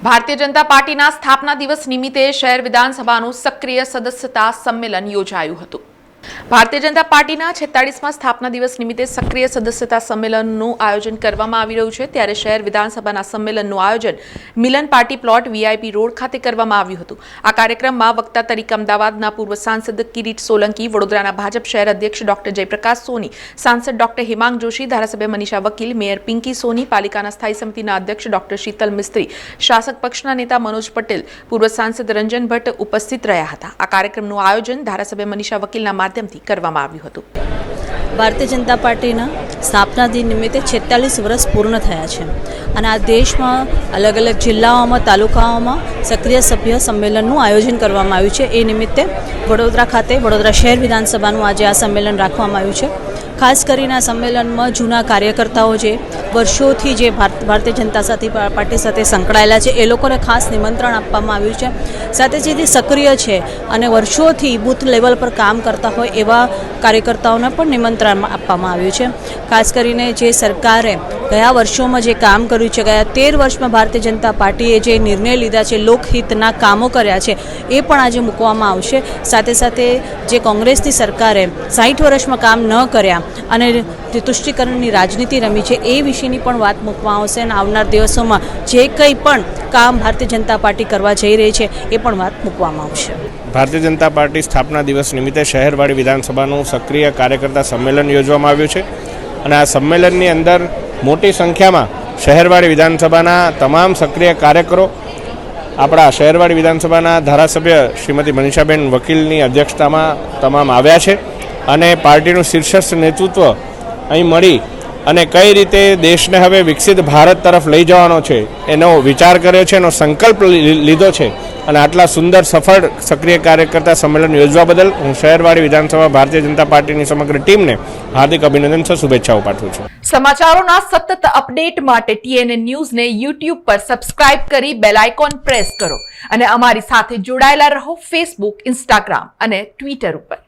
ભારતીય જનતા પાર્ટીના સ્થાપના દિવસ નિમિત્તે શહેર વિધાનસભાનું સક્રિય સદસ્યતા સંમેલન યોજાયું હતું। ભારતીય જનતા પાર્ટીના 46મા સ્થાપના દિવસ નિમિત્તે સક્રિય સદસ્યતા સંમેલનનું આયોજન કરવામાં આવી રહ્યું છે। ત્યારે શહેર વિધાનસભાના સંમેલનનું આયોજન મિલન પાર્ટી પ્લોટ વીઆઈપી રોડ ખાતે કરવામાં આવ્યું હતું। આ કાર્યક્રમમાં વક્તા તરીકે અમદાવાદના પૂર્વ સાંસદ કિરીટ સોલંકી, વડોદરાના ભાજપ શહેર અધ્યક્ષ ડોક્ટર જયપ્રકાશ સોની, સાંસદ ડોક્ટર હિમાંગ જોશી, ધારાસભ્ય મનીષા વકીલ, મેયર પિંકી સોની, પાલિકાના સ્થાયી સમિતિના અધ્યક્ષ ડોક્ટર શીતલ મિસ્ત્રી, શાસક પક્ષના નેતા મનોજ પટેલ, પૂર્વ સાંસદ રંજન ભટ્ટ ઉપસ્થિત રહ્યા હતા। આ કાર્યક્રમનું આયોજન ધારાસભ્ય મનીષા વકીલના માધ્યમથી કરવામાં આવ્યું હતું। ભારતીય જનતા પાર્ટીના સ્થાપના દિન નિમિત્તે 46 વર્ષ પૂર્ણ થયા છે અને આ દેશમાં અલગ અલગ જિલ્લાઓમાં, તાલુકાઓમાં સક્રિય સભ્ય સંમેલનનું આયોજન કરવામાં આવ્યું છે। એ નિમિત્તે વડોદરા ખાતે વડોદરા શહેર વિધાનસભાનું આજે આ સંમેલન રાખવામાં આવ્યું છે। ખાસ કરીને આ સંમેલનમાં જૂના કાર્યકર્તાઓ જે વર્ષોથી જે ભારતીય જનતા પાર્ટી સાથે સંકળાયેલા છે એ લોકોને ખાસ નિમંત્રણ આપવામાં આવ્યું છે। સાથે જે સક્રિય છે અને વર્ષોથી બૂથ લેવલ પર કામ કરતા હોય એવા કાર્યકર્તાઓને પણ નિમંત્રણ આપવામાં આવ્યું છે। ખાસ કરીને જે સરકારે ગયા વર્ષોમાં જે કામ કર્યું છે, ગયા 13 વર્ષમાં ભારતીય જનતા પાર્ટીએ જે નિર્ણય લીધા છે, લોકહિતના કામો કર્યા છે, એ પણ આજે મૂકવામાં આવશે। સાથે સાથે જે કોંગ્રેસની સરકારે 60 વર્ષમાં કામ ન કર્યા અને જે તુષ્ટિકરણની રાજનીતિ રમી છે એ વિશેની પણ વાત મૂકવામાં આવશે અને આવનાર દિવસોમાં જે કંઈ પણ કામ ભારતીય જનતા પાર્ટી કરવા જઈ રહી છે એ પણ વાત મૂકવામાં આવશે। ભારતીય જનતા પાર્ટી સ્થાપના દિવસ નિમિત્તે શહેરવાડી વિધાનસભાનું સક્રિય કાર્યકર્તા સંમેલન યોજવામાં આવ્યું છે અને આ સંમેલનની અંદર મોટી સંખ્યામાં શહેરવાડી વિધાનસભાના તમામ સક્રિય કાર્યકરો, આપણા શહેરવાડી વિધાનસભાના ધારાસભ્ય શ્રીમતી મનીષાબેન વકીલની અધ્યક્ષતામાં તમામ આવ્યા છે અને પાર્ટીનું શીર્ષસ્થ નેતૃત્વ અહીં મળી અને કઈ રીતે દેશને હવે વિકસિત ભારત તરફ લઈ જવાનો છે એનો વિચાર કર્યો છે, એનો સંકલ્પ લીધો છે અને આટલા સુંદર સફળ સક્રિય કાર્યકર્તા સંમેલન યોજવા બદલ હું શહેરવાડી વિધાનસભા ભારતીય જનતા પાર્ટીની સમગ્ર ટીમને હાર્દિક અભિનંદન સહ શુભેચ્છાઓ પાઠવું છું। સમાચારોના સતત અપડેટ માટે TNN ન્યૂઝને YouTube પર સબસ્ક્રાઇબ કરી બેલ આઇકોન પ્રેસ કરો અને અમારી સાથે જોડાયેલા રહો Facebook, Instagram અને Twitter ઉપર।